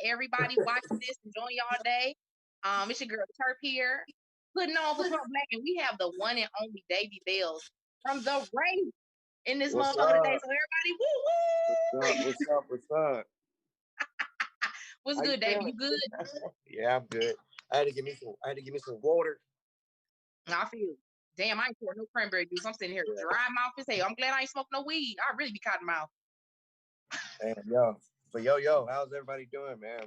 Everybody watching this, enjoying y'all day. It's your girl Turp here, putting on for Turp Black, and we have the one and only Davy Bells from the Wraith in this What's motherfucker today. up? So everybody, woo What's up? woo! What's up? What's up? What's How you good, Davy? feeling? You good? Yeah, I'm good. I had to give me some water. I feel. Damn, I ain't pouring no cranberry juice. I'm sitting here Yeah. dry mouth as hell. I'm glad I ain't smoking no weed. I really be cotton mouth. And yo, how's everybody doing, man?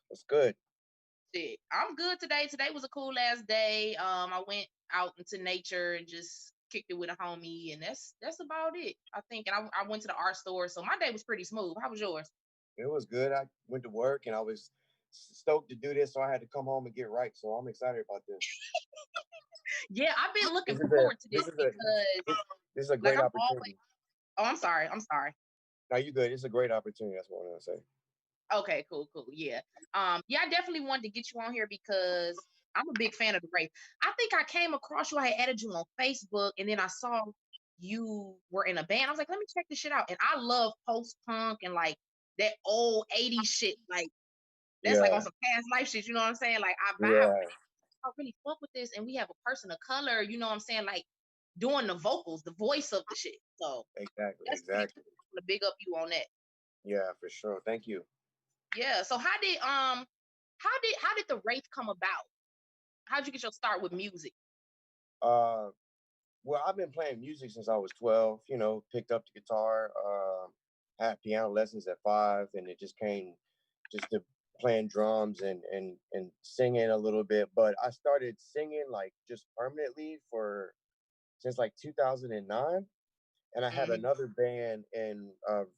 What's good? Shit, I'm good today. Today was a cool ass day. I went out into nature and just kicked it with a homie, and that's about it, I think. And I went to the art store, so my day was pretty smooth. How was yours? It was good. I went to work and I was stoked to do this, so I had to come home and get right. So I'm excited about this. Yeah, I've been looking This is a forward to this this is a because, this is a like, great I'm always. opportunity. Oh, I'm sorry. I'm sorry. Now you good. It's a great opportunity. That's what I'm gonna say. Okay, cool, cool. Yeah. Yeah, I definitely wanted to get you on here because I'm a big fan of the Wraith. I think I came across you, I had added you on Facebook, and then I saw you were in a band. I was like, let me check this shit out. And I love post-punk and like that old 80s shit. Like that's like on Yeah, some past life shit, you know what I'm saying? Like I vibe with yeah, it. I really fuck with this. And we have a person of color, you know what I'm saying? Like doing the vocals, the voice of the shit. So exactly, that's pretty exactly. cool. I'm gonna big up you on that. Yeah, for sure. Thank you. Yeah. So how did the Wraith come about? How'd you get your start with music? Uh, well, I've been playing music since I was 12. You know, picked up the guitar. Had piano lessons at 5, and it just came just to playing drums and singing a little bit. But I started singing like just permanently for since like 2009. And I had Hmm. another band in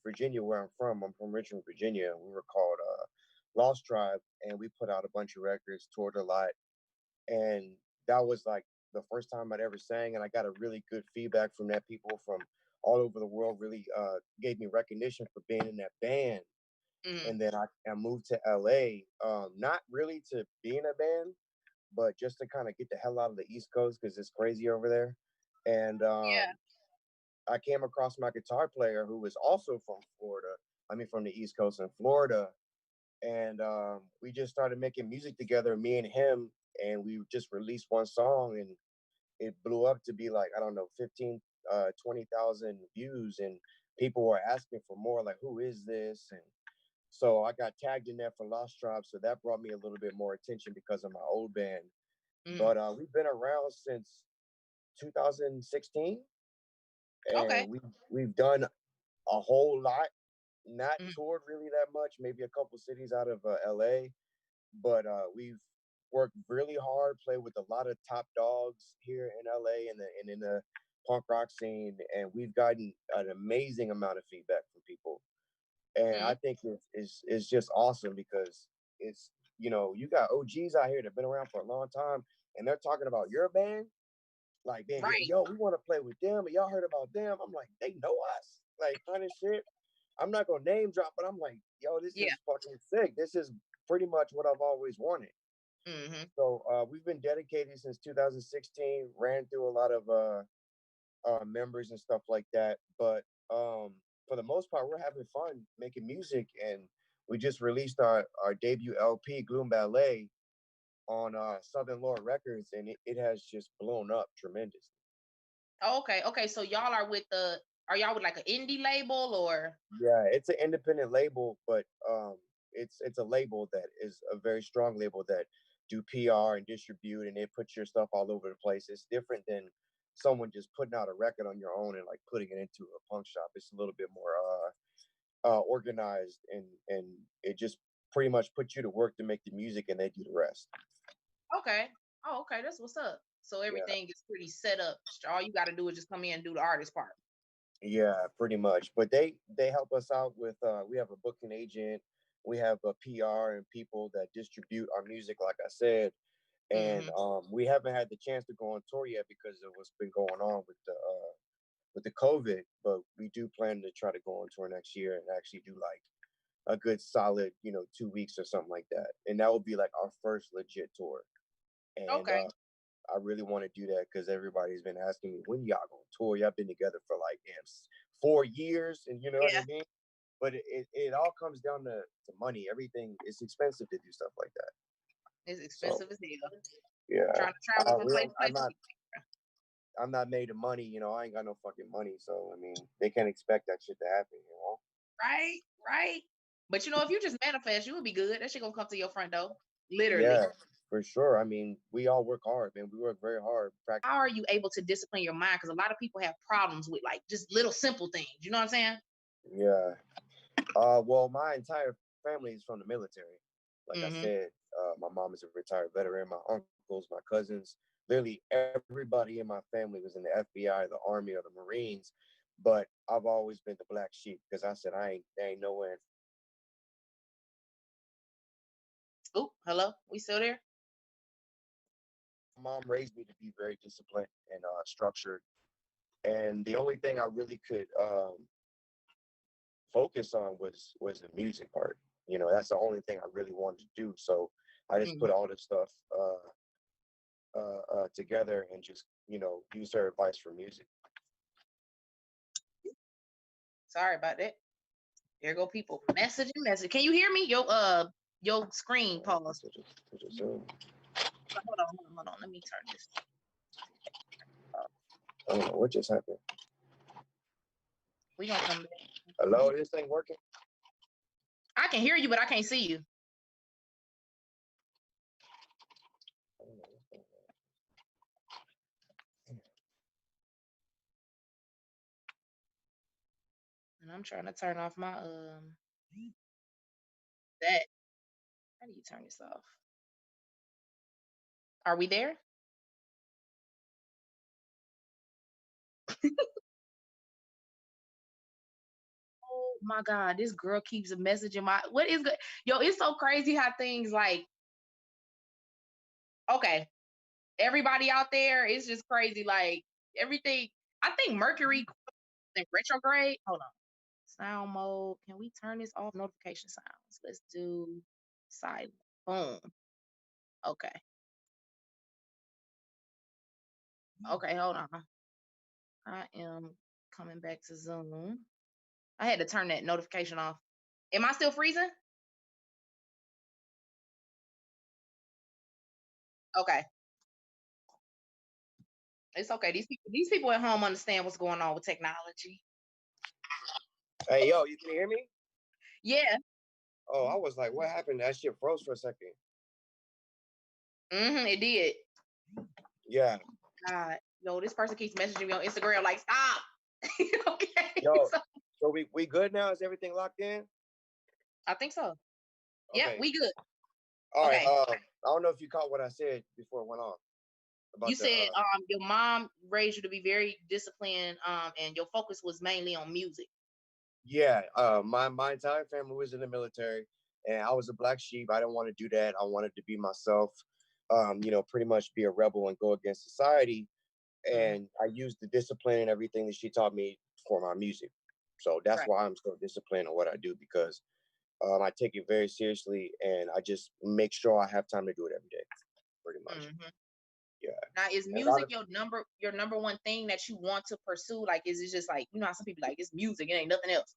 Virginia, where I'm from. I'm from Richmond, Virginia. We were called Lost Tribe, and we put out a bunch of records, toured a lot, and that was like the first time I'd ever sang, and I got a really good feedback from that. People from all over the world really gave me recognition for being in that band. Hmm. And then I moved to LA, not really to be in a band, but just to kind of get the hell out of the East Coast because it's crazy over there. And Yeah. I came across my guitar player who was also from Florida. I mean, from the East Coast in Florida, and we just started making music together, me and him, and we just released one song, and it blew up to be like, I don't know, 15 20,000 views, and people were asking for more, like, who is this? And so I got tagged in there for Lost Tribe, so that brought me a little bit more attention because of my old band. Hmm. But we've been around since 2016, Okay. and we've done a whole lot, not Hmm. toured really that much, maybe a couple cities out of LA, but we've worked really hard, played with a lot of top dogs here in LA and in the punk rock scene, and we've gotten an amazing amount of feedback from people. And Hmm. I think it's just awesome because it's, you got OGs out here that've been around for a long time, and they're talking about your band, like being, Right. yo, we want to play with them, and y'all heard about them. I'm like, they know us, like, kind of shit. I'm not gonna name drop, but I'm like, yo, this Yeah. is fucking sick. This is pretty much what I've always wanted. Hmm. So we've been dedicated since 2016. Ran through a lot of members and stuff like that, but for the most part, we're having fun making music, and we just released our debut LP, Gloom Ballet, on Southern Lord Records, and it has just blown up tremendously. Oh, okay. Okay. So y'all are with the are y'all with like an indie label or Yeah, it's an independent label, but it's a label that is a very strong label that do PR and distribute, and they put your stuff all over the place. It's different than someone just putting out a record on your own and like putting it into a punk shop. It's a little bit more organized, and it just pretty much puts you to work to make the music, and they do the rest. okay. Oh, okay. That's what's up. So Yeah, everything is pretty set up. All you gotta do is just come in and do the artist part. yeah, pretty much. But they help us out with we have a booking agent, we have a PR and people that distribute our music, like I said, and Hmm. we haven't had the chance to go on tour yet because of what's been going on with the COVID. But we do plan to try to go on tour next year and actually do like a good solid, 2 weeks or something like that, and that will be like our first legit tour. And Okay. I really want to do that because everybody's been asking me, when y'all gonna tour? Y'all been together for like, damn, 4 years, and you know what I Yeah. mean. But it all comes down to money. Everything is expensive to do stuff like that. It's So expensive as hell. yeah, Trying to travel from we place don't. to place. I'm not made of money. I ain't got no fucking money. So I mean, they can't expect that shit to happen. Right, right. But if you just manifest, you will be good. That shit gonna come to your front door. Literally. Yeah, for sure. I mean, we all work hard, man. We work very hard. How are you able to discipline your mind? Because a lot of people have problems with like just little simple things. You know what I'm saying? Yeah. Well, my entire family is from the military. Like I Mm-hmm. said, my mom is a retired veteran. My uncles, my cousins, literally everybody in my family was in the FBI, the Army, or the Marines. But I've always been the black sheep because I said there ain't nowhere in fucking hell I'm going to be no military. Oh, hello. We still there? My mom raised me to be very disciplined and structured, and the only thing I really could focus on was the music part. You know, that's the only thing I really wanted to do. So I just Mm-hmm. put all this stuff together and just use her advice for music. Sorry about that. There go people messaging. Can you hear me? Your screen pause. Hold on. Let me turn this. I don't know what just happened. We gonna come back. Hello, this thing working? I can hear you, but I can't see you. And I'm trying to turn off my that. How do you turn this off? Are we there? Oh my God, this girl keeps messaging my what is good? Yo, it's so crazy how things like okay, everybody out there, it's just crazy. Like everything. I think Mercury in retrograde. Hold on. Sound mode. Can we turn this off? Notification sounds. Let's do silent. Boom. Okay. Okay, hold on. I am coming back to Zoom. I had to turn that notification off. Am I still freezing? Okay. It's okay. These people at home understand what's going on with technology. Hey, yo, you can hear me? Yeah. Oh, I was like, what happened? That shit froze for a second. It did. Yeah. God. Yo, this person keeps messaging me on Instagram like, stop. Okay. Yo, so we good now? Is everything locked in? I think so. Okay. Yeah, we good. All right. Okay. I don't know if you caught what I said before it went off. You said your mom raised you to be very disciplined, and your focus was mainly on music. Yeah, my entire family was in the military, and I was a black sheep. I didn't want to do that. I wanted to be myself. Pretty much be a rebel and go against society. And I used the discipline and everything that she taught me for my music. So that's Right. why I'm so disciplined in what I do, because I take it very seriously, and I just make sure I have time to do it every day, pretty much. Yeah. Now, is And a lot music of your number one thing that you want to pursue? Like, is it just like how some people like it's music, it ain't nothing else?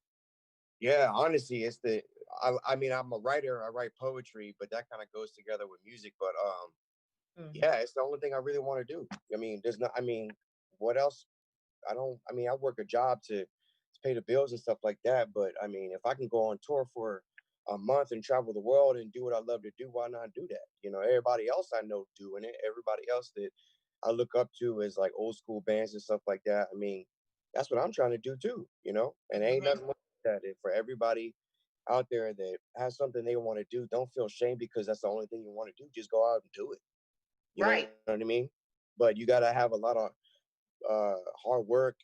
Yeah, honestly, I mean, I'm a writer. I write poetry, but that kind of goes together with music. But yeah, it's the only thing I really want to do. I mean, there's not. I mean, what else? I don't. I mean, I work a job to pay the bills and stuff like that. But I mean, if I can go on tour for a month and travel the world and do what I love to do, why not do that? Everybody else I know doing it. Everybody else that I look up to is like old school bands and stuff like that. I mean, that's what I'm trying to do too. And ain't nothing wrong with that. For everybody out there that has something they want to do, don't feel shame because that's the only thing you want to do. Just go out and do it. You know Right. what I mean? But you got to have a lot of hard work.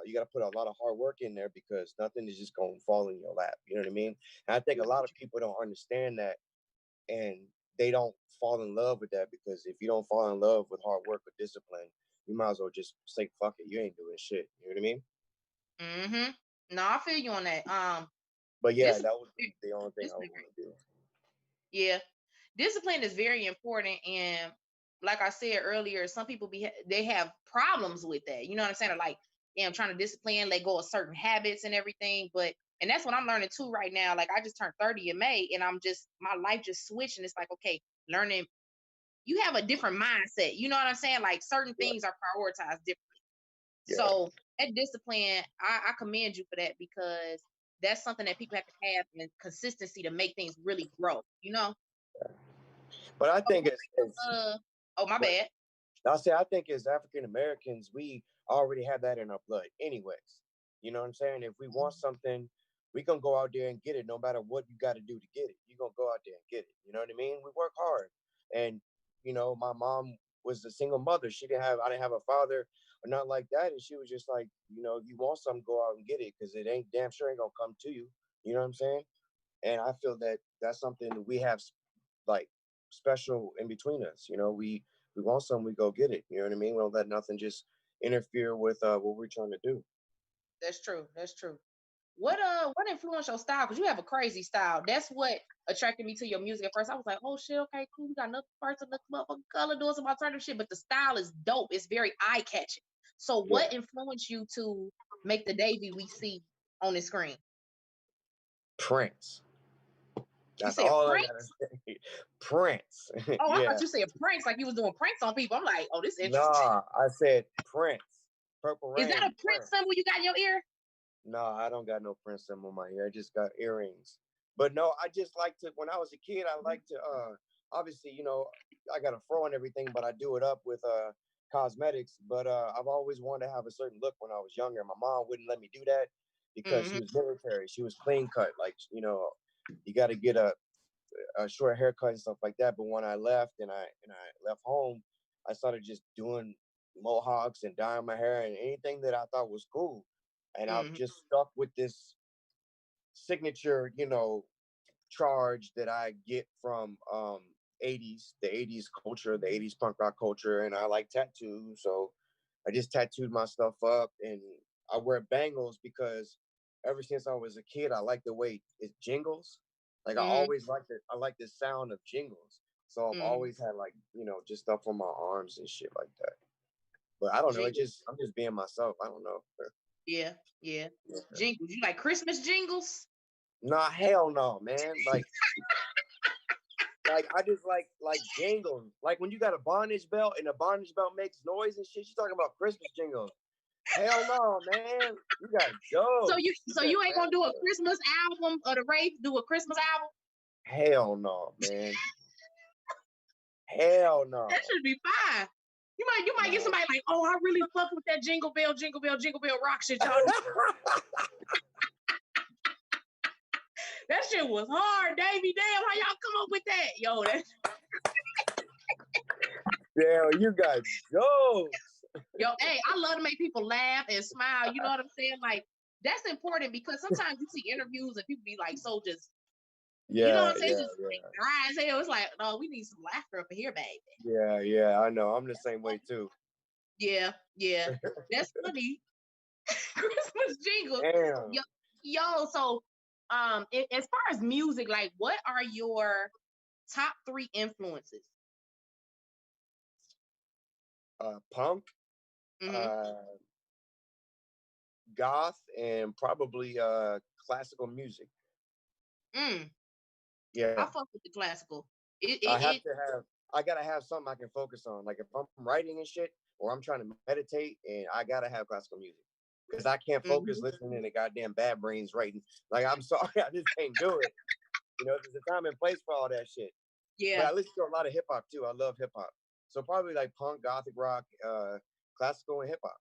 You got to put a lot of hard work in there because nothing is just going to fall in your lap. You know what I mean? And I think a lot of people don't understand that, and they don't fall in love with that, because if you don't fall in love with hard work or discipline, you might as well just say fuck it. You ain't doing shit. You know what I mean? No, I feel you on that. But yeah, This that would be the only thing this I would want to do. Yeah, discipline is very important, and like I said earlier, some people they have problems with that. You know what I'm saying? Or like, I'm trying to discipline, let go of certain habits and everything. And that's what I'm learning too right now. Like I just turned 30 in May, and my life just switched, and it's like, okay, learning. You have a different mindset. You know what I'm saying? Like certain Yeah, things are prioritized differently. yeah. So that discipline, I commend you for that, because that's something that people have to have in consistency to make things really grow. But I So think oh my but bad. I'll say I think as African Americans, we already have that in our blood, anyways. You know what I'm saying? If we want something, we gonna go out there and get it, no matter what you got to do to get it. You gonna go out there and get it. You know what I mean? We work hard, and my mom was a single mother. I didn't have a father or nothing like that, and she was just like, if you want something, go out and get it, because it ain't damn sure ain't gonna come to you. You know what I'm saying? And I feel that that's something that we have like special in between us. We want something, we go get it. You know what I mean? We don't let nothing just interfere with what we're trying to do. That's true. That's true. What influenced your style? Because you have a crazy style. That's what attracted me to your music at first. I was like, oh shit, okay, cool. We got another person, another motherfucking color doing some alternative shit, but the style is dope. It's very eye catching. So what influenced you to make the Davy we see on the screen? Prince. That's all Prince? I gotta say. Prince. Oh, I thought you said pranks, like you was doing pranks on people. I'm like, oh, this is interesting. Nah, I said Prince. Purple Rain. Is that a Prince symbol you got in your ear? No, I don't got no Prince symbol in my ear. I just got earrings. But no, I just like to, when I was a kid, I like to, obviously, I got a fro and everything, but I do it up with cosmetics. But I've always wanted to have a certain look when I was younger. My mom wouldn't let me do that because she was military. She was clean cut. Like, you got to get a short haircut and stuff like that. But when I left and I left home, I started just doing mohawks and dyeing my hair and anything that I thought was cool. And I've just stuck with this signature, charge that I get from the 80s culture, the 80s punk rock culture. And I like tattoos. So I just tattooed my stuff up, and I wear bangles because ever since I was a kid, I like the way it jingles. Like I always liked it. I like the sound of jingles. So I've always had just stuff on my arms and shit like that. But I don't know. I'm just being myself. I don't know. Yeah. Jingles. You like Christmas jingles? Nah, hell no, man. Like I just like jingles. Like when you got a bondage belt and the bondage belt makes noise and shit. You talking about Christmas jingles? Hell no, man. You got jokes. So you ain't gonna do a Christmas album or the Wraith do a Christmas album? Hell no, man. Hell no. That should be fine. You might get somebody like, oh, I really fuck with that jingle bell rock shit, y'all. That shit was hard, Davey. Damn, how y'all come up with that? Yo, Damn, you got jokes. Yo, hey, I love to make people laugh and smile. You know what I'm saying? Like, that's important because sometimes you see interviews and people be like, so just, you know what I'm saying? Just like, dry as hell. It's like, no, we need some laughter up in here, baby. Yeah, I know. I'm the same way too. Yeah. That's funny. Christmas jingle. Damn. Yo, so as far as music, like what are your top 3 influences? Punk, goth, and probably classical music. Yeah, I fuck with the classical. I gotta have something I can focus on. Like if I'm writing and shit, or I'm trying to meditate, and I gotta have classical music because I can't focus listening to goddamn Bad Brains writing. Like I'm sorry, I just can't do it. There's a time and place for all that shit. Yeah. But I listen to a lot of hip hop too. I love hip hop. So probably like punk, gothic rock, classical, and hip hop.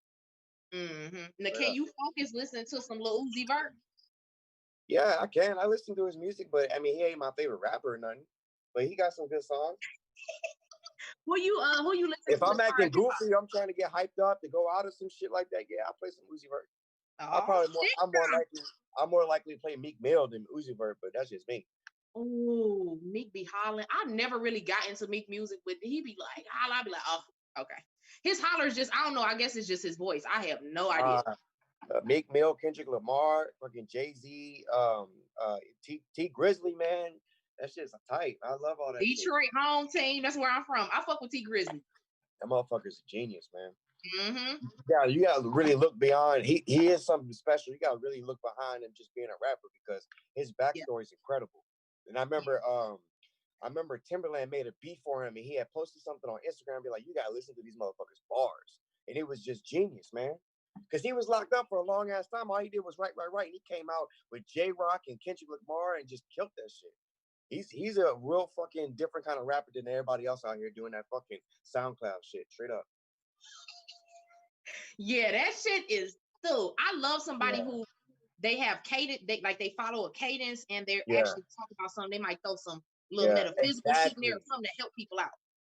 Now, can you focus listening to some Lil Uzi Vert? Yeah, I can. I listen to his music, but I mean, he ain't my favorite rapper or nothing. But he got some good songs. Who you listen if I'm acting goofy, I'm trying to get hyped up to go out or some shit like that. Yeah, I'll play some Uzi Vert. I'm more likely to play Meek Mill than Uzi Vert, but that's just me. Oh, Meek be hollering. I never really got into Meek music, but he be like holler. I be like, oh, okay. His holler is just, I don't know. I guess it's just his voice. I have no idea. Meek Mill, Kendrick Lamar, fucking Jay-Z, T Grizzly, man. That shit's tight. I love all that. Detroit shit. Home team. That's where I'm from. I fuck with T Grizzly. That motherfucker's a genius, man. Yeah, you gotta really look beyond. He is something special. You gotta really look behind him just being a rapper because his backstory is incredible. And I remember Timberland made a beat for him, and he had posted something on Instagram, be like, "You gotta listen to these motherfuckers' bars," and it was just genius, man. Because he was locked up for a long ass time. All he did was write. And he came out with J-Rock and Kendrick Lamar and just killed that shit. He's a real fucking different kind of rapper than everybody else out here doing that fucking SoundCloud shit. Straight up. Yeah, that shit is. Dude, I love somebody who they have cadence. They follow a cadence, and they're Yeah, actually talking about something. They might throw some little yeah, metaphysical shit in there, or exactly. something to help people out.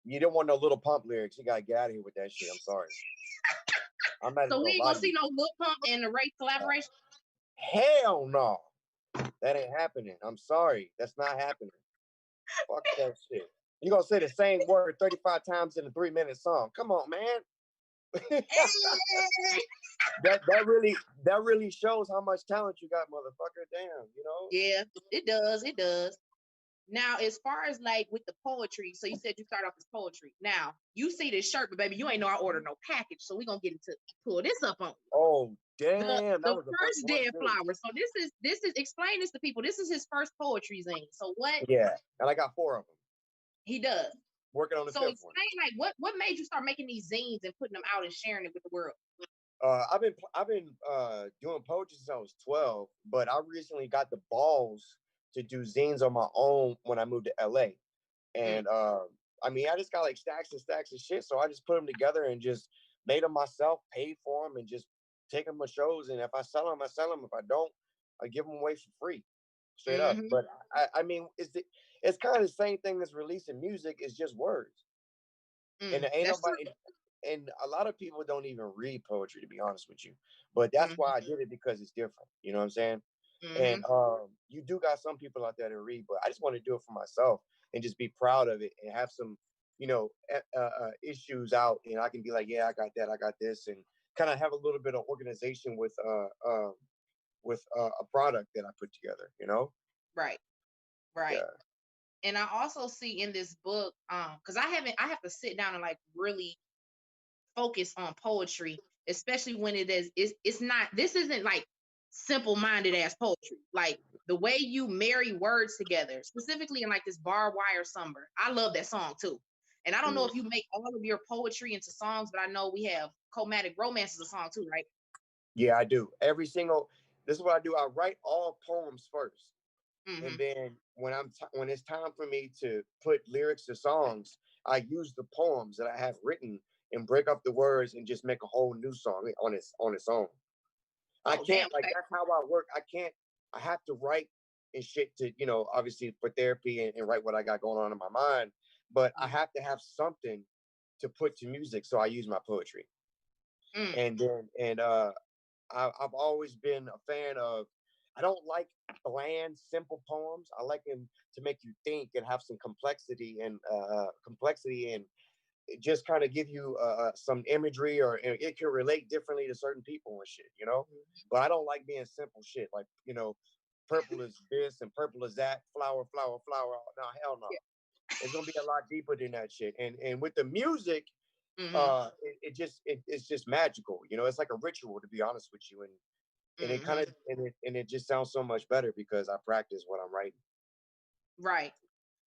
You don't want no Little Pump lyrics. You gotta get out of here with that shit. I'm sorry. I'm not even So we gonna ain't lie gonna to see you. no Lil Pump and the Wraith collaboration. Hell no. That ain't happening. I'm sorry. That's not happening. Fuck that shit. You gonna say the same word 35 times in a 3-minute song. Come on, man. that really shows how much talent you got, motherfucker. Damn, you know? Yeah, it does. It does. Now, as far as like with the poetry, so you said you start off as poetry. Now, you see this shirt, but baby, you ain't know I ordered no package. So we're gonna get into pull this up on you. Oh, The damn. That the was the first first one dead too. flower. So this is explain this to people. This is his first poetry zine. So what Yeah. And I got 4 of them. he does. Working on the So 5th one. explain like what made you start making these zines and putting them out and sharing it with the world. I've been doing poetry since I was 12, but I recently got the balls to do zines on my own when I moved to LA. And I mean, I just got like stacks and stacks of shit, so I just put them together and just made them myself, paid for them, and just take them to shows. And if I sell them, I sell them. If I don't, I give them away for free, straight up. But I mean, it's kind of the same thing as releasing music. It's just words, and there ain't That's true. nobody. And a lot of people don't even read poetry, to be honest with you. But that's why Mm-hmm. I did it, because it's different. You know what I'm saying? Mm-hmm. And you do got some people out there that read, but I just want to do it for myself and just be proud of it and have some, you know, issues out, and I can be like, yeah, I got that, I got this, and kind of have a little bit of organization with a product that I put together. You know? Right. Right. Yeah. And I also see in this book, because I have to sit down and like really focus on poetry, especially when it's not, this isn't like simple minded ass poetry. Like the way you marry words together, specifically in like this Barbed Wire Summer. I love that song too. And I don't know Mhm. if you make all of your poetry into songs, but I know we have Chromatic Romance is a song too, right? Yeah, I do. Every single. This is what I do. I write all poems first. And Mm-hmm. then when it's time for me to put lyrics to songs, I use the poems that I have written and break up the words and just make a whole new song on its own. I Oh, damn. can't, like, Okay. that's how I work. I can't. I have to write and shit to, obviously for therapy, and write what I got going on in my mind. But I have to have something to put to music, so I use my poetry. Mm, And then I've always been a fan of. I don't like bland, simple poems. I like them to make you think and have some complexity, and it just kind of give you some imagery, or it can relate differently to certain people and shit, you know. But I don't like being simple shit, like, purple is this and purple is that, flower, flower, flower. No, hell no. It's gonna be a lot deeper than that shit. And with the music, mm-hmm. it's just magical. It's like a ritual, to be honest with you. And it kind Mm-hmm. of and it just sounds so much better because I practice what I'm writing. Right.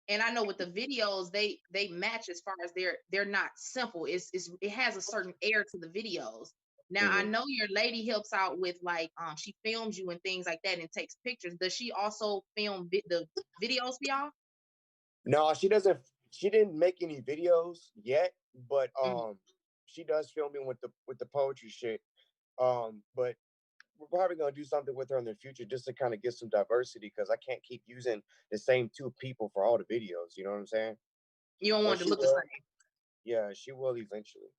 And I know with the videos, they match as far as they're not simple. It has a certain air to the videos. Now I Mhm. know your lady helps out with like she films you and things like that and takes pictures. Does she also film the videos for y'all? No, she doesn't. She didn't make any videos yet, but Mm, she does filming with the poetry shit. But we're probably gonna do something with her in the future just to kind of get some diversity, because I can't keep using the same 2 people for all the videos. You know what I'm saying? you don't But want it to she look the will. same. Yeah, she will eventually.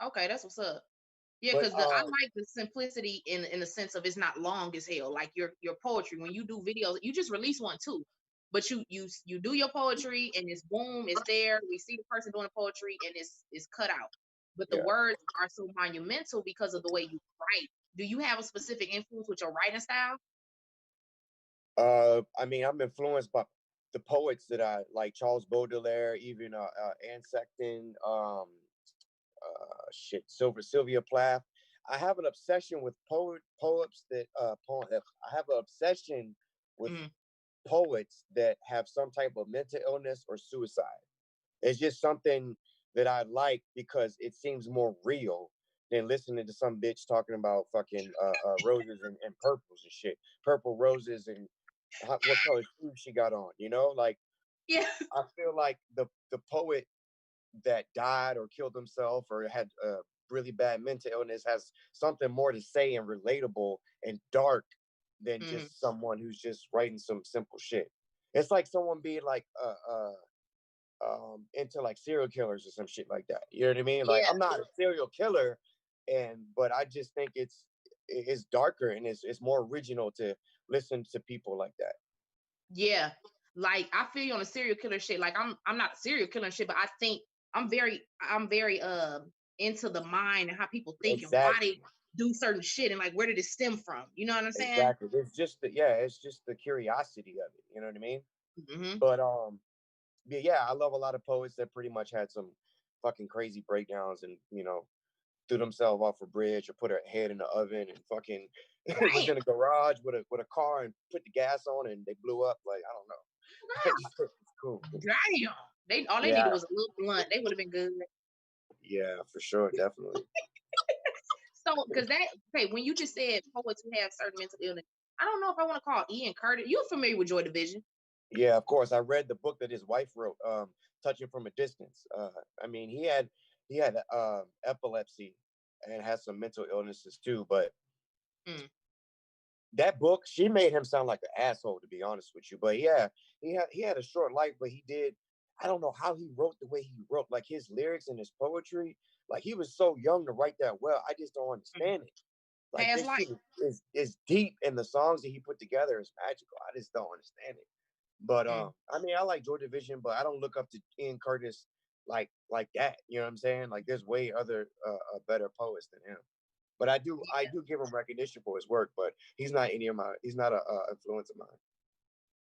Okay, that's what's up. Yeah, But because I like the simplicity in the sense of it's not long as hell. Like your poetry, when you do videos, you just release one too. But you do your poetry and it's boom, it's there. We see the person doing the poetry and it's cut out. But the yeah, words are so monumental because of the way you write. Do you have a specific influence with your writing style? I mean, I'm influenced by the poets that I like, Charles Baudelaire, even Anne Sexton, Sylvia Plath. I have an obsession with poets that I have an obsession with Mm, poets that have some type of mental illness or suicide. It's just something that I like because it seems more real than listening to some bitch talking about fucking roses and purples and shit, purple roses and what color shoes she got on. Like, yeah. I feel like the poet that died or killed himself or had really bad mental illness has something more to say and relatable and dark than just someone who's just writing some simple shit. It's like someone being like into like serial killers or some shit like that. You know what I mean? Like Yeah. I'm not a serial killer, but I just think it's darker and it's more original to listen to people like that. Yeah. Like I feel you on a serial killer shit. Like I'm not a serial killer and shit, but I think I'm very into the mind and how people think and why they Exactly. do certain shit and like where did it stem from? You know what I'm saying? Exactly. It's just the curiosity of it. You know what I mean? Hmm. But yeah, I love a lot of poets that pretty much had some fucking crazy breakdowns and threw themselves off a bridge or put her head in the oven and fucking was Damn. in a garage with a car and put the gas on and they blew up. Like I don't know. I just think it's cool. Damn. They all they needed Yeah, was a little blunt. They would have been good. yeah, for sure, definitely. So because that okay, when you just said poets who have certain mental illness, I don't know if I want to call Ian Curtis. You familiar with Joy Division? Yeah, of course. I read the book that his wife wrote, "Touching from a Distance." I mean, he had epilepsy and has some mental illnesses too. But Mm. that book, she made him sound like an asshole, to be honest with you. But yeah, he had a short life, but he did. I don't know how he wrote the way he wrote, like his lyrics and his poetry. Like he was so young to write that well. I just don't Mm. understand it. Like Past this life. shit is deep, and the songs that he put together is magical. I just don't understand it. But Mm. I mean, I like Joy Division, but I don't look up to Ian Curtis like that. You know what I'm saying? Like, there's way other better poets than him. But I do give him recognition for his work. But he's not any of my. He's not a influence of mine.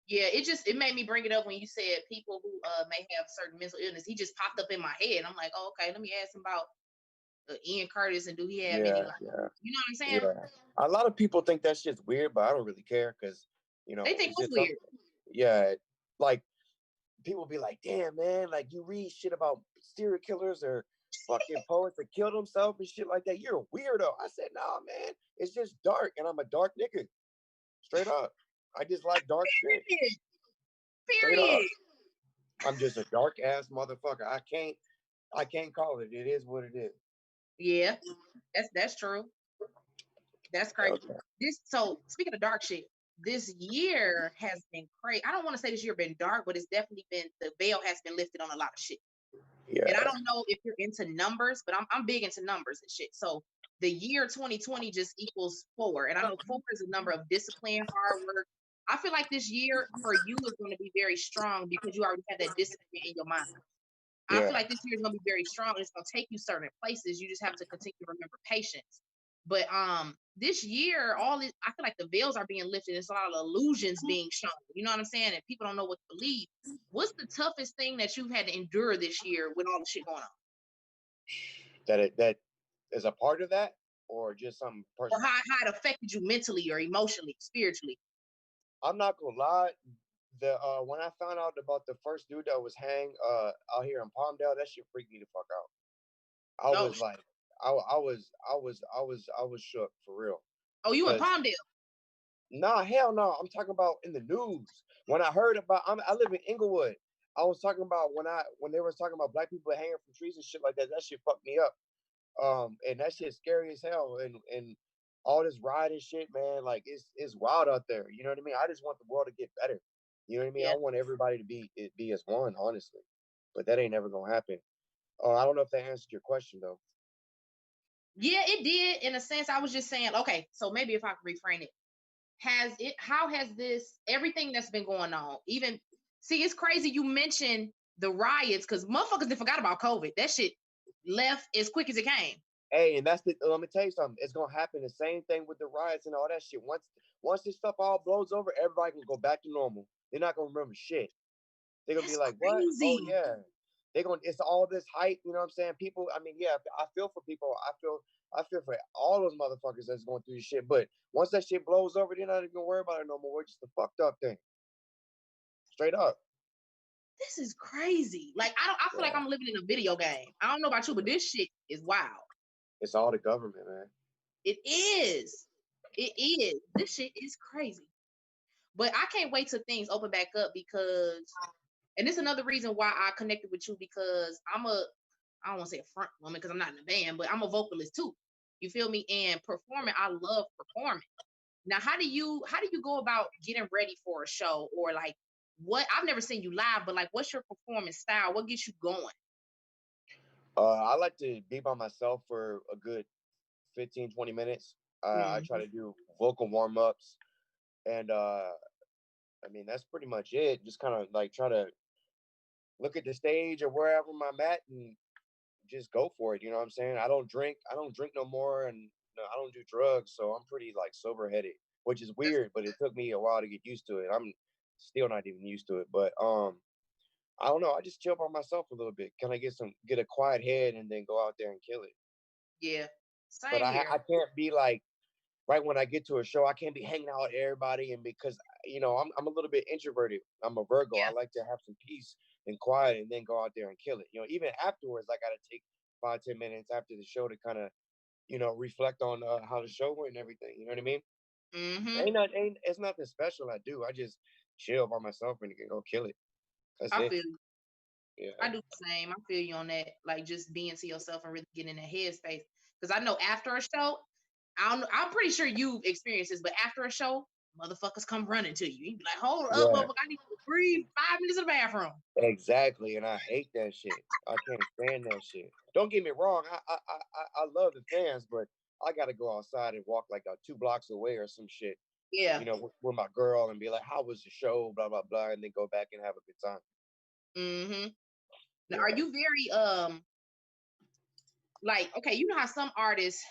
Yeah, it made me bring it up when you said people who may have certain mental illness. He just popped up in my head. I'm like, oh, okay, let me ask him about Ian Curtis and do he have any Yeah, like, yeah, you know what I'm saying? yeah. A lot of people think that shit's weird, but I don't really care because They think it's what's just weird. something. Yeah, like people be like, damn, man, like you read shit about serial killers or fucking poets that killed themselves and shit like that. You're a weirdo. I said, nah, man, it's just dark, and I'm a dark nigga. Straight up. I just like dark shit. Period. Straight up. Period. I'm just a dark ass motherfucker. I can't call it. It is what it is. Yeah, that's true. That's crazy. Okay. This so speaking of dark shit, this year has been crazy. I don't want to say this year been dark, but it's definitely been the veil has been lifted on a lot of shit. And I Yeah. don't know if you're into numbers, but I'm big into numbers and shit. So the year 2020 just equals 4. And I know 4 is a number of discipline, hard work. I feel like this year for you is going to be very strong because you already have that discipline in your mind. I feel Yeah. like this year is going to be very strong. It's going to take you certain places. You just have to continue to remember patience. But this year, I feel like the veils are being lifted. It's a lot of illusions being shown. You know what I'm saying? And people don't know what to believe. What's the toughest thing that you've had to endure this year with all the shit going on? That is a part of that or just something Or personal. how it affected you mentally or emotionally, spiritually? I'm not gonna lie. The when I found out about the first dude that was hanged out here in Palmdale, that shit freaked me the fuck out. I Oh, was like, I was shook for real. oh, you in Cause Palmdale? nah, hell no. I'm talking about in the news. When I heard about, I live in Inglewood. I was talking about when they were talking about black people hanging from trees and shit like that. That shit fucked me up. And that shit's scary as hell. And all this riding shit, man, like it's wild out there. You know what I mean? I just want the world to get better. You know what I mean? Yeah. I want everybody to be as one, honestly. But that ain't never gonna happen. I don't know if that answered your question though. Yeah, it did. In a sense, I was just saying, okay, so maybe if I could reframe it, how has this, everything that's been going on, even, see, it's crazy you mentioned the riots because motherfuckers did forgot about COVID. That shit left as quick as it came. Hey, and that's the let me tell you something. It's gonna happen the same thing with the riots and all that shit. Once this stuff all blows over, everybody can go back to normal. They're not gonna remember shit. They're gonna be That's like, "What? Oh crazy. yeah." They're gonna. It's all this hype. You know what I'm saying? People. I mean, yeah. I feel for people. I feel for all those motherfuckers that's going through this shit. But once that shit blows over, they're not even gonna worry about it no more. It's just a fucked up thing. Straight up. This is crazy. Like I feel like Yeah. I'm living in a video game. I don't know about you, but this shit is wild. It's all the government, man. It is. It is. This shit is crazy. But I can't wait till things open back up because, and this is another reason why I connected with you because I don't want to say a front woman because I'm not in a band, but I'm a vocalist too. You feel me? And performing, I love performing. Now, how do you go about getting ready for a show, or like what? I've never seen you live, but like, what's your performance style? What gets you going? I like to be by myself for a good 15, 20 minutes. I try Hmm. to do vocal warm-ups, and I mean, that's pretty much it. Just kind of like try to look at the stage or wherever I'm at and just go for it. You know what I'm saying? I don't drink. I don't drink no more, and I don't do drugs. So I'm pretty like sober headed, which is That's weird. But it took me a while to get used to it. I'm still not even used to it. But I don't know. I just chill by myself a little bit. Can I get a quiet head and then go out there and kill it? yeah, But same here. I can't be like right when I get to a show. I can't be hanging out with everybody, and because I'm a little bit introverted. I'm a Virgo. I Yeah. like to have some peace and quiet, and then go out there and kill it. Even afterwards, I got to take 5, 10 minutes after the show to kind of reflect on how the show went and everything. You know what I mean? Hmm. Ain't it's nothing special I do. I just chill by myself and can go kill it. That's I it. feel I Yeah. do the same. I feel you on that. Like just being to yourself and really getting in that headspace. Because I know after a show, I don't. I'm pretty sure you've experienced this, but after a show, motherfuckers come running to you. You be like, "Hold up, Yeah. motherfucker! I need to breathe 5 minutes in the bathroom." Exactly. And I hate that shit. I can't stand that shit. Don't get me wrong. I love the fans, but I gotta go outside and walk like 2 blocks away or some shit. Yeah. With my girl and be like, "How was the show?" Blah blah blah, and then go back and have a good time. Hmm. Now, are Yeah. you very like okay? You know how some artists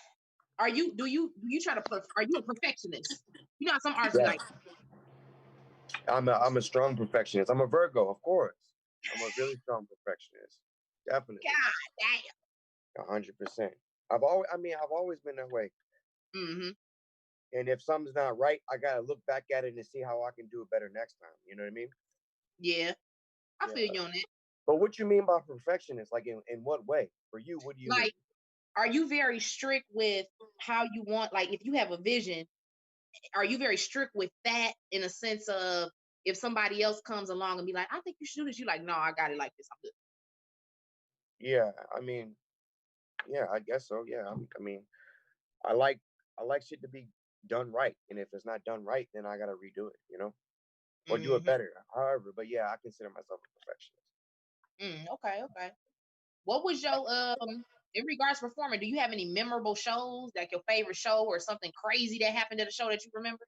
are you? Do you try to? Are you a perfectionist? You know how some artists be Yeah. like, I'm a strong perfectionist. I'm a Virgo, of course. I'm a really strong perfectionist. Definitely. "God damn." 100%. I've always been that way. Hmm. And if something's not right, I gotta look back at it and see how I can do it better next time. You know what I mean? Yeah, I Yeah. feel you on that. But what you mean by perfectionist? Like in what way? For you, what do you mean? Like, are you very strict with how you want? Like, if you have a vision, are you very strict with that in a sense of if somebody else comes along and be like, I think you should do this, you like, no, I got it like this. I'm good. Yeah, I mean, yeah, I guess so. Yeah, I mean, I like I like shit to be done right, and if it's not done right, then I gotta redo it, or do it Hmm. better. However, but yeah, I consider myself a perfectionist. Okay, okay. What was your in regards to performing? Do you have any memorable shows, like your favorite show, or something crazy that happened at a show that you remember?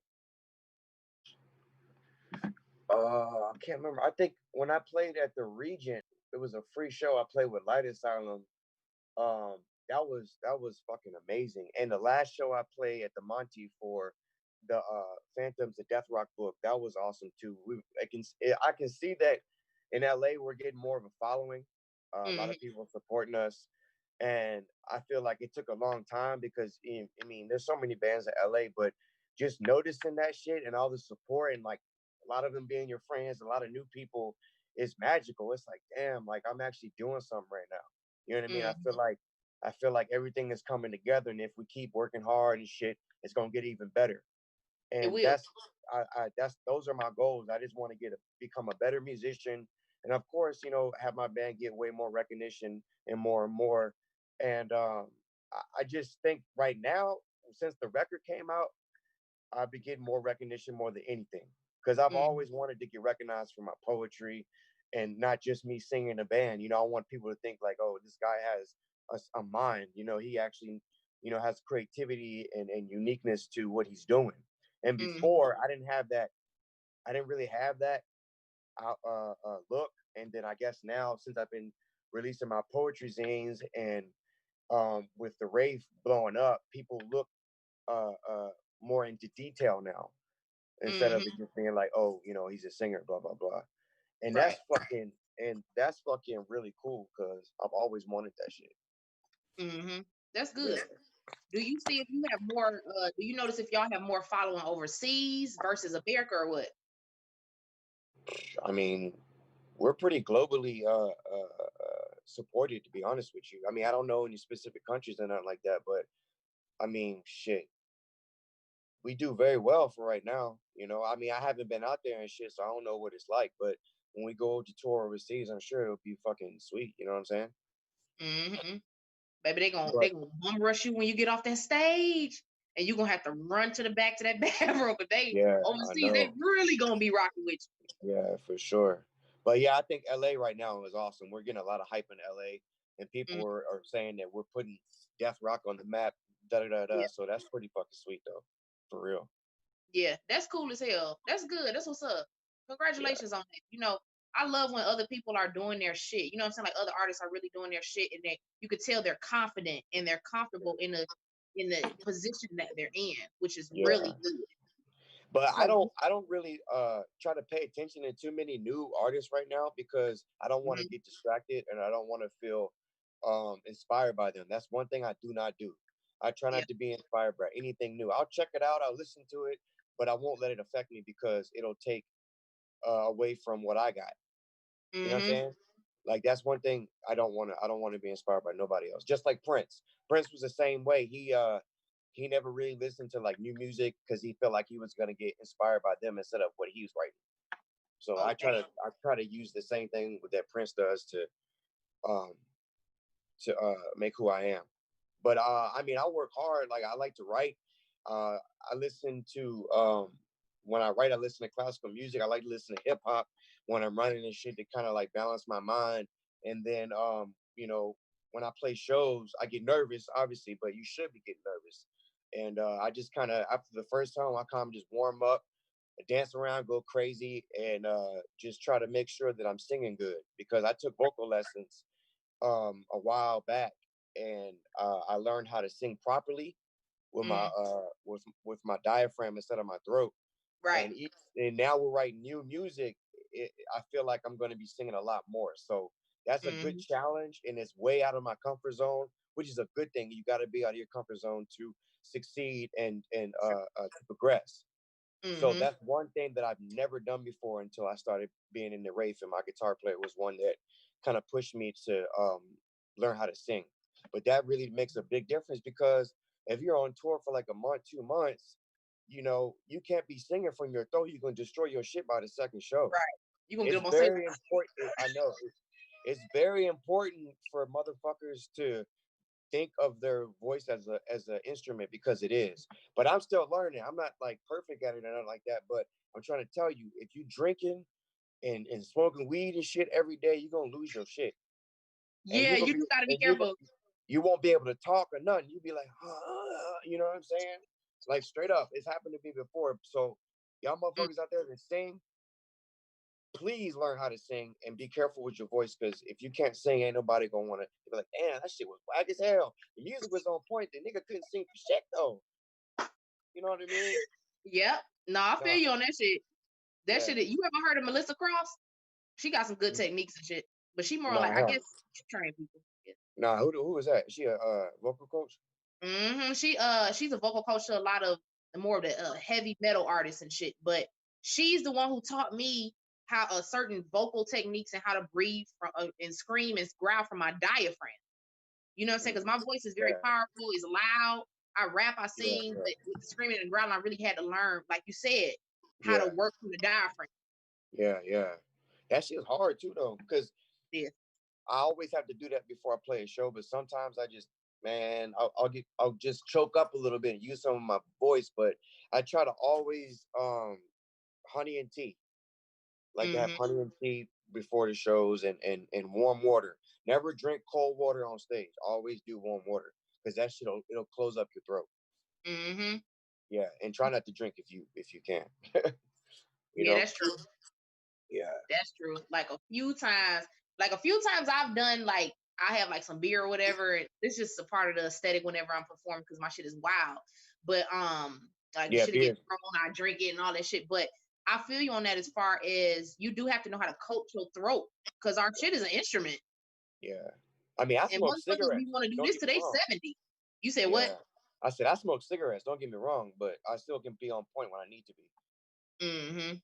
I can't remember. I think when I played at the Regent, it was a free show. I played with Light Asylum. Um, that was fucking amazing. And the last show I played at the Monty for the Phantoms of Death Rock book, that was awesome too. I can see that in LA we're getting more of a following. A lot of Hmm. people supporting us, and I feel like it took a long time because I mean there's so many bands in LA, but just noticing that shit and all the support and like a lot of them being your friends, a lot of new people is magical. It's like damn, like I'm actually doing something right now. You know what I mean? Hmm. I feel like everything is coming together, and if we keep working hard and shit, it's gonna get even better. It And will. that's those are my goals. I just want to become a better musician, and of course, have my band get way more recognition and more and more. And I just think right now, since the record came out, I've been getting more recognition more than anything because I've Hmm. always wanted to get recognized for my poetry and not just me singing in a band. I want people to think like, oh, this guy has a mind. He actually, has creativity and uniqueness to what he's doing. And Hmm. before, I didn't have that. I didn't really have that look. And then I guess now, since I've been releasing my poetry zines and with the Wraith blowing up, people look more into detail now instead of it Hmm. just being like, oh, he's a singer, blah blah blah. And Right. that's fucking really cool because I've always wanted that shit. Hmm. That's Yeah. good. Do you see if you have more? Do you notice if y'all have more following overseas versus America or what? I mean, we're pretty globally supported, to be honest with you. I mean, I don't know any specific countries or nothing like that, but I mean, shit, we do very well for right now. I mean, I haven't been out there and shit, so I don't know what it's like. But when we go to tour overseas, I'm sure it'll be fucking sweet. You know what I'm saying? Mm-hmm. Baby, they gonna But they gonna bum rush you when you get off that stage, and you're gonna have to run to the back to that bathroom. But they yeah, I overseas, they know. really gonna be rocking with Yeah, for sure. But yeah, I think LA right now is awesome. We're getting a lot of hype in LA, and you. people are saying that we're putting death rock on the map. Da da da da. Yeah, So that's pretty fucking sweet though, for real. yeah, that's cool as hell. That's good. That's what's up. Yeah, Congratulations on that. I love when other people are doing their shit. You know what I'm saying? Like other artists are really doing their shit, and you could tell they're confident and they're comfortable in the position that they're in, which is yeah. really good. But I So, don't I don't really try to pay attention to too many new artists right now because I don't want to mhm, get distracted and I don't want to feel inspired by them. That's one thing I do not do. I try yeah, not to be inspired by anything new. I'll check it out, I'll listen to it, but I won't let it affect me because it'll take away from what I got. You know what I'm hmm saying? Like that's one thing I don't want to be inspired by nobody else. Just like Prince. Prince was the same way. He never really listened to like new music because he felt like he was gonna get inspired by them instead of what he was writing. So Oh, damn. I try to use the same thing that Prince does um make who I am. But I mean, I work hard. Like I like to write. I listen to when I write, I listen to classical music. I like to listen to hip hop when I'm running and shit to kind of like balance my mind. And then when I play shows, I get nervous, obviously, but you should be getting nervous. And I just kind of after the first time, I kind of just warm up, dance around, go crazy, and just try to make sure that I'm singing good because I took vocal lessons a while back, and I learned how to sing properly with my Mm, with my diaphragm instead of my throat. right. And now we're writing new music. I feel like I'm going to be singing a lot more. So that's a good hmm challenge, and it's way out of my comfort zone, which is a good thing. You got to be out of your comfort zone to succeed and to progress. So hmm that's one thing that I've never done before until I started being in the Wraith, and my guitar player was one that kind of pushed me to learn how to sing. But that really makes a big difference because if you're on tour for like a month, 2 months, you can't be singing from your throat. You're gonna destroy your shit by the second show. Right. You gonna get It's up on stage? very important. I know it's very important for motherfuckers to think of their voice as an instrument because it is. But I'm still learning. I'm not like perfect at it or nothing like that. But I'm trying to tell you, if you drinking and smoking weed and shit every day, you're gonna lose your shit. And Yeah, you're gonna you be do got to be and careful. you won't be able to talk or nothing. You'll be like, you know what I'm saying? Like straight up. It's happened to me before. So y'all Mm, motherfuckers out there that sing, please learn how to sing and be careful with your voice because if you can't sing, ain't nobody gonna want to be like, damn, that shit was whack as hell. The music was on point. The nigga couldn't sing for shit though. You know what I mean? yep. No, I feel No, you on that shit. That yeah, shit. You ever heard of Melissa Cross? She got some good techniques and shit. But she more no, like, I I haven't. guess, train people. Yeah. Nah, who is that? Is she a vocal coach? She's a vocal coach to a lot of more of the heavy metal artists and shit. But she's the one who taught me how certain vocal techniques and how to breathe from and scream and growl from my diaphragm. You know what I'm saying? Because my voice is very Yeah, powerful, it's loud. I rap, I yeah, sing, but with the screaming and growling, I really had to learn, like you said, how to yeah, work from the diaphragm. yeah. That shit's hard too though, because Yeah. I always have to do that before I play a show. But sometimes I just, man, I'll just choke up a little bit and use some of my voice. But I try to always honey and tea. Like to have hmm honey and tea before the shows and warm water. Never drink cold water on stage. Always do warm water because that shit it'll close up your throat. hmm Yeah, and try not to drink if you can. you Yeah, know. that's true. Yeah. That's true. Like a few times I've done like I have like some beer or whatever. And it's just a part of the aesthetic whenever I'm performing because my shit is wild. But like the Yeah, shit to get beer. thrown, I drink it and all that shit. But I feel you on that as far as you do have to know how to coat your throat because our shit is an instrument. Yeah. I mean, I And smoke motherfuckers be cigarettes. want to do Don't this get till me they wrong. 70. You said what? Yeah. I said I smoke cigarettes. Don't get me wrong, but I still can be on point when I need to be. Mm-hmm.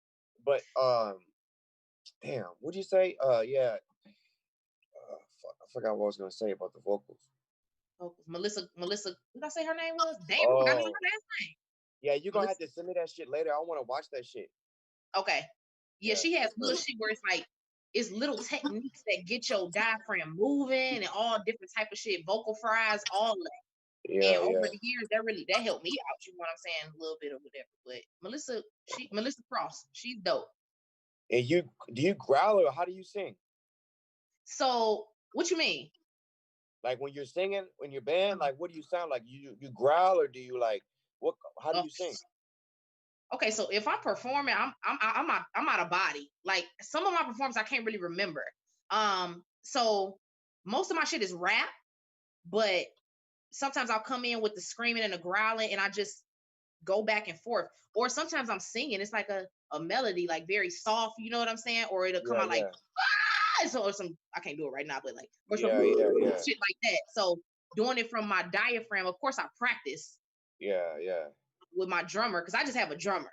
But damn, what'd you say? Yeah. Fuck, I forgot what I was gonna say about the vocals. Oh, Melissa, what did I say her name was? Damn, I forgot her Oh, last name. yeah. You're gonna have Melissa. to send me that shit later. I want to watch that shit. Okay. Yeah, Yeah, she has for little sure. shit where it's like it's little techniques that get your diaphragm moving and all different type of shit, vocal fries, all that. Yeah, And over yeah. the years, that helped me out. You know what I'm saying? A little bit or whatever. But Melissa Cross, she's dope. And do you growl or how do you sing? So what you mean? Like when you're singing, when you're band, like what do you sound like? You growl or do you like what? How do you sing? Okay, so if I'm performing, I'm out of body. Like some of my performances, I can't really remember. So most of my shit is rap, but sometimes I'll come in with the screaming and the growling, and I just go back and forth. Or sometimes I'm singing, it's like a melody, like very soft. You know what I'm saying? Or it'll come out like or some. I can't do it right now, but like or some shit like that. So doing it from my diaphragm, of course, I practice. Yeah. With my drummer, because I just have a drummer,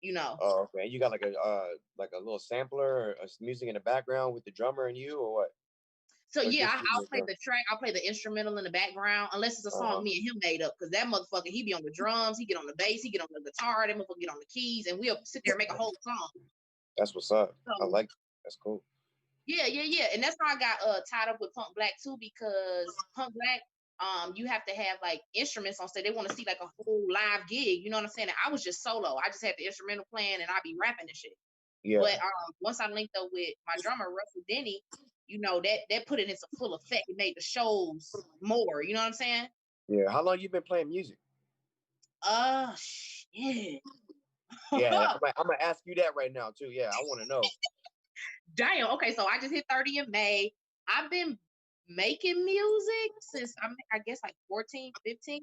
you know. Oh, okay. You got like a little sampler or music in the background with the drummer and you, or what? So yeah, I'll play the track. I'll play the instrumental in the background, unless it's a song me and him made up. Because that motherfucker, he be on the drums, he get on the bass, he get on the guitar, that motherfucker get on the keys, and we'll sit there and make a whole song. That's what's up. I like that. That's cool. Yeah, and that's how I got tied up with Punk Black too, because Punk Black, you have to have like instruments on stage. They want to see like a whole live gig. You know what I'm saying? And I was just solo. I just had the instrumental playing, and I'd be rapping and shit. Yeah. But once I linked up with my drummer Russell Denny, you know, that put it into full effect. It made the shows more. You know what I'm saying? Yeah. How long you been playing music? Shit. Yeah, I'm gonna ask you that right now too. Yeah, I want to know. Damn. Okay, so I just hit 30 in May. I've been making music since I guess like 14, 15.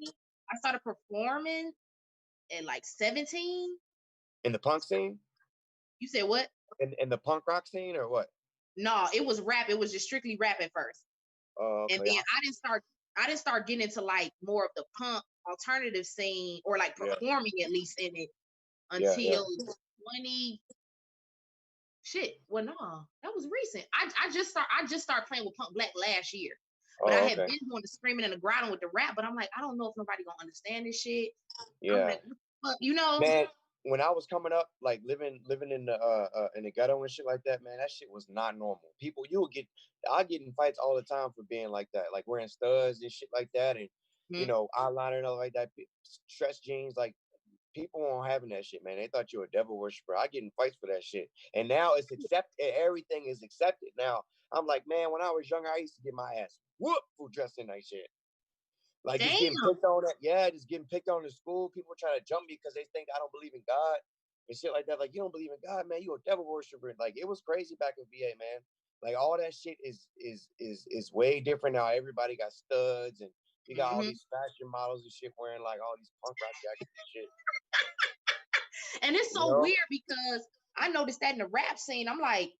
I started performing at like 17. In the punk scene? You said what? In the punk rock scene or what? No, it was rap. It was just strictly rap at first. Okay. And then I didn't start getting into like more of the punk alternative scene or like performing at least in it until 20. Shit. Well, no, that was recent. I just started playing with Punk Black last year. But I had been doing the screaming and the growling with the rap, but I'm like, I don't know if nobody gonna understand this shit. Yeah. Like, you know. Man, when I was coming up, like living in the ghetto and shit like that, man, that shit was not normal. People, I get in fights all the time for being like that, like wearing studs and shit like that, and you know, eyeliner and all like that, stretch jeans, like. People weren't having that shit, man. They thought you were a devil worshiper. I get in fights for that shit. And now it's accepted. Everything is accepted. Now, I'm like, man, when I was younger, I used to get my ass whooped for dressing like shit. Like, just getting picked on it. Yeah, just getting picked on in school. People trying to jump me because they think I don't believe in God and shit like that. Like, you don't believe in God, man. You a devil worshiper. Like, it was crazy back in VA, man. Like, all that shit is way different now. Everybody got studs and you got all these fashion models and shit wearing like all these punk rock jackets and shit. And it's so weird because I noticed that in the rap scene. I'm like,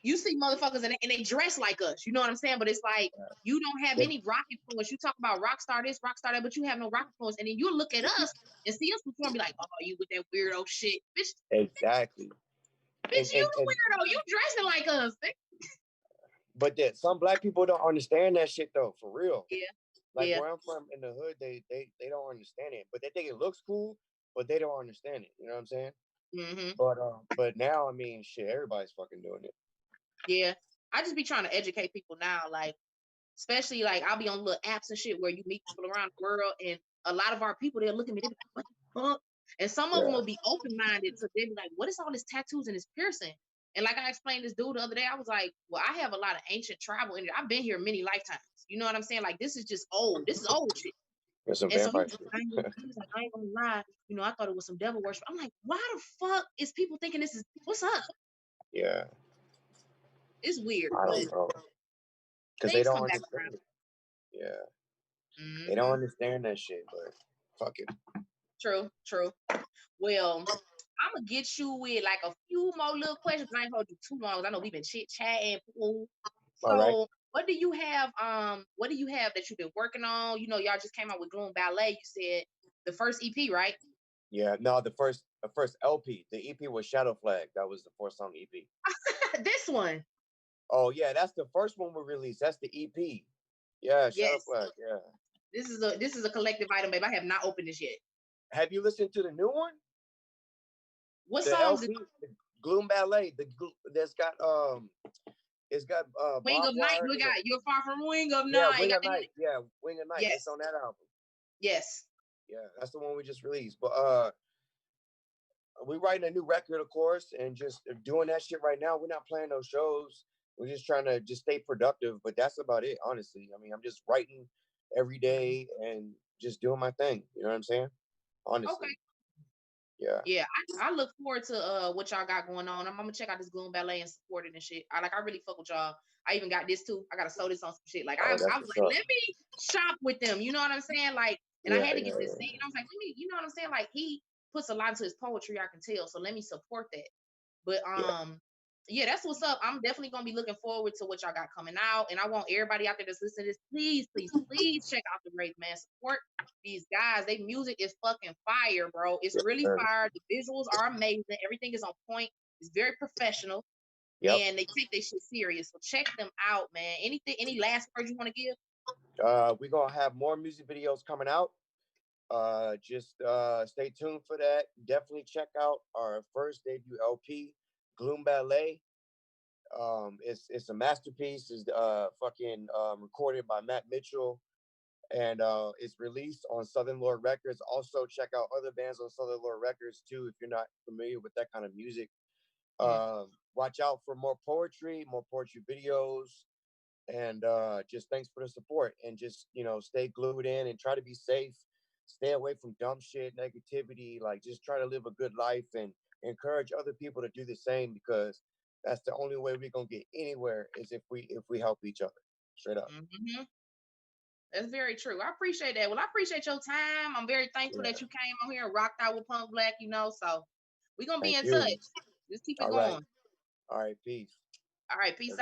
you see motherfuckers and they dress like us. You know what I'm saying? But it's like, you don't have any rock influence. You talk about rock star this, rock star that, but you have no rock influence. And then you look at us and see us perform, be like, oh, you with that weirdo shit. Bitch. Exactly. Bitch, you the weirdo. You dressing like us. But some black people don't understand that shit though, for real. Yeah. Like where I'm from in the hood, they don't understand it. But they think it looks cool, but they don't understand it. You know what I'm saying? But now, I mean, shit, everybody's fucking doing it. Yeah. I just be trying to educate people now, like, especially like I'll be on little apps and shit where you meet people around the world, and a lot of our people, they'll look at me, they'll be like, what the fuck? And some of them will be open-minded, so they'll be like, what is all this tattoos and this piercing? And like I explained this dude the other day, I was like, well, I have a lot of ancient tribal energy. I've been here many lifetimes. You know what I'm saying? Like, this is just old. This is old shit. And so he was like, I ain't gonna lie, you know, I thought it was some devil worship. I'm like, why the fuck is people thinking this is, what's up? Yeah. It's weird. I don't know. Because they don't understand it. Yeah. They don't understand that shit, but fuck it. True. Well, I'm gonna get you with like a few more little questions. I ain't hold you too long. I know we've been chit-chatting. So what do you have? What do you have that you've been working on? You know, y'all just came out with Gloom Ballet. You said the first EP, right? Yeah, no, the first LP. The EP was Shadow Flag. That was the 4-song EP. This one. Oh yeah, that's the first one we released. That's the EP. Yeah, Shadow Flag. Yeah. This is a collective item, babe. I have not opened this yet. Have you listened to the new one? What songs? Gloom Ballet. That's got it's got Wing Bob of Night. Ward. We got You're Far From Wing of Yeah, Night. Wing of Night. Yeah, Wing of Night. Yes. It's on that album. Yes. Yeah, that's the one we just released. But we're writing a new record, of course, and just doing that shit right now. We're not playing those shows. We're just trying to just stay productive. But that's about it, honestly. I mean, I'm just writing every day and just doing my thing. You know what I'm saying? Honestly. Okay. Yeah. Yeah, I look forward to what y'all got going on. I'm gonna check out this Gloom Ballet and support it and shit. I really fuck with y'all. I even got this too. I gotta sew this on some shit. Like I was like, let me shop with them. You know what I'm saying? Like, and I had to get this thing. I was like, let me, you know what I'm saying? Like he puts a lot into his poetry, I can tell. So let me support that. But yeah, that's what's up. I'm definitely gonna be looking forward to what y'all got coming out. And I want everybody out there that's listening to this, please, please, please check out the Wraith, man. Support these guys. Their music is fucking fire, bro. It's really fire. The visuals are amazing. Everything is on point. It's very professional. And they take their shit serious. So check them out, man. Any last words you want to give? We're gonna have more music videos coming out. Just stay tuned for that. Definitely check out our first debut LP, Gloom Ballet. It's a masterpiece. It's fucking recorded by Matt Mitchell, and it's released on Southern Lord Records. Also, check out other bands on Southern Lord Records too if you're not familiar with that kind of music. Watch out for more poetry videos, and just thanks for the support. And just stay glued in and try to be safe. Stay away from dumb shit, negativity. Like just try to live a good life and encourage other people to do the same, because that's the only way we're gonna get anywhere is if we help each other. Straight up. That's very true. I appreciate that. Well, I appreciate your time. I'm very thankful that you came on here and rocked out with Punk Black, so we're gonna be in touch. Just keep it going. All right, peace. All right, peace out.